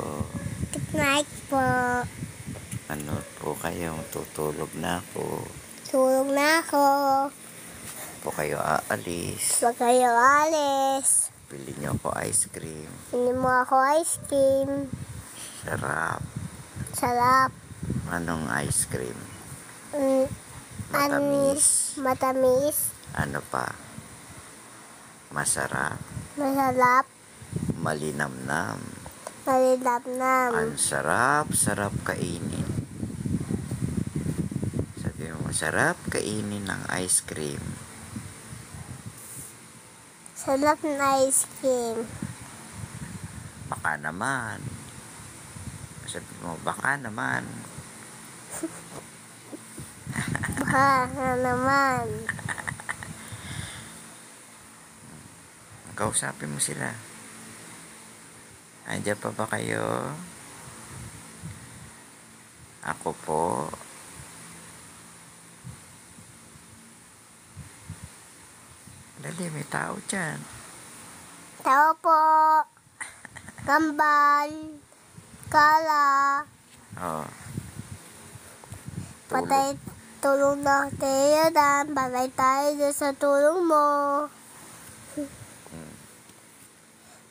po. Good night po. Ano po kayo? Tutulog na ako. Tulog na ako. Po kayo aalis. Huwag kayo alis. Bili niyo ako ice cream. Hindi mo ako ice cream. Sarap. Sarap. Anong ice cream? Matamis. Matamis. Ano pa? Masarap. Masarap. Malinamnam. Malinamnam. Ang sarap kainin. Sabi mo, masarap kainin ng ice cream. Sarap na ice cream. Baka naman. Sabi mo, baka naman. Baka naman. Kausapin mo sila. Andiyan pa ba kayo? Ako po. Dali, may tao dyan. Tao po. Kambal. Kala. Oh. Patay tulong na tayo dan. Patay tayo dyan sa tulong mo.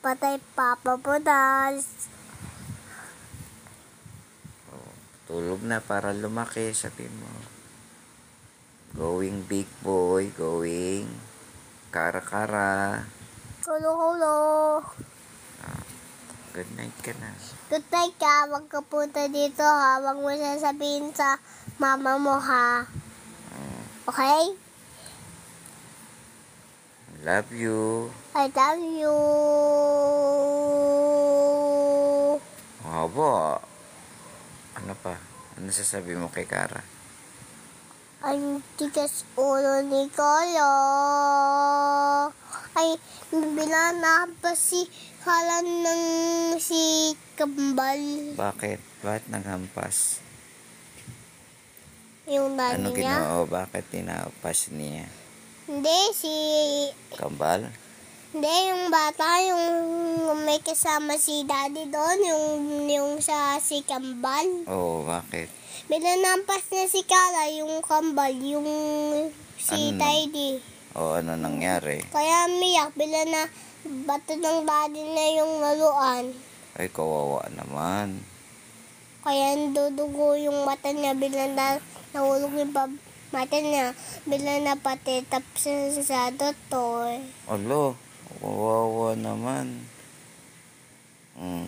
Patay papa po dan. Oh. Tulog na para lumaki, sabi mo. Going big boy, going kara-kara. Kulo-kulo. Good night ka na. Good night ka. Huwag ka punta dito ha. Huwag mo sasabihin sa mama mo ha. Okay? Love you. I love you. Haba. Ano pa? Ano sasabi mo kay Kara? Ang tigas ulo ni Kala. Ay, nabila na pa si Kala ng si Kambal. Bakit? Bakit naghampas? Yung Ano dani niya. ginoo? Bakit tinapas niya? Hindi, si... Kambal? Hindi, yung bata, yung may kasama si daddy doon, yung sa si Kambal. Oo, bakit? Binanampas niya si Kala, yung Kambal, yung si Ano? Tidy. O ano nangyari? Kaya miyak, bila na bato ng daddy na yung laruan. Ay, kawawa naman. Kaya dudugo yung mata niya, bila na nahulog yung mata niya, bila na pati tapos sa doktor. Alo, kawawa naman.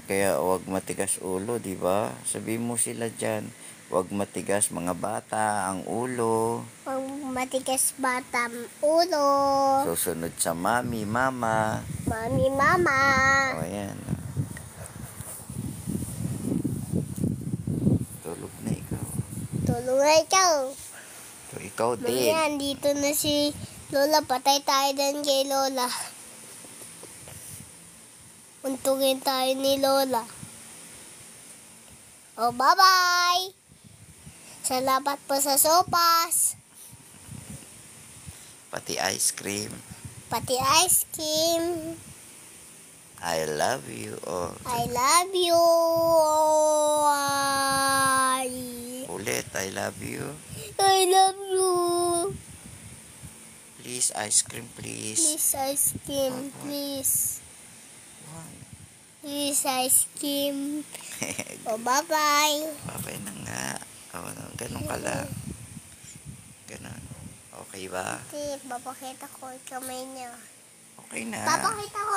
Kaya wag matigas ulo, di ba? Sabi mo sila dyan, wag matigas mga bata ang ulo. Pag matigas batang ulo. Susunod sa mami, mama. Mami, mama. O, ayan. Tulog na ikaw. Tulong na ikaw. So, ikaw din. Mamaya, dito na si Lola. Patay tayo din kay Lola. Untugin tayo ni Lola. Oh, bye-bye! Salamat po sa sopas. Pati ice cream. Pati ice cream. I love you. Oh, I love you. ulit, I love you. I love you. Please, ice cream, please. Please, ice cream. Please. Please, ice cream. Oh, bye-bye. Okay na nga. Oh, ganun ka lang. Ganun. Okay ba? Papakita ko yung kamay niya. Okay na. Papakita ko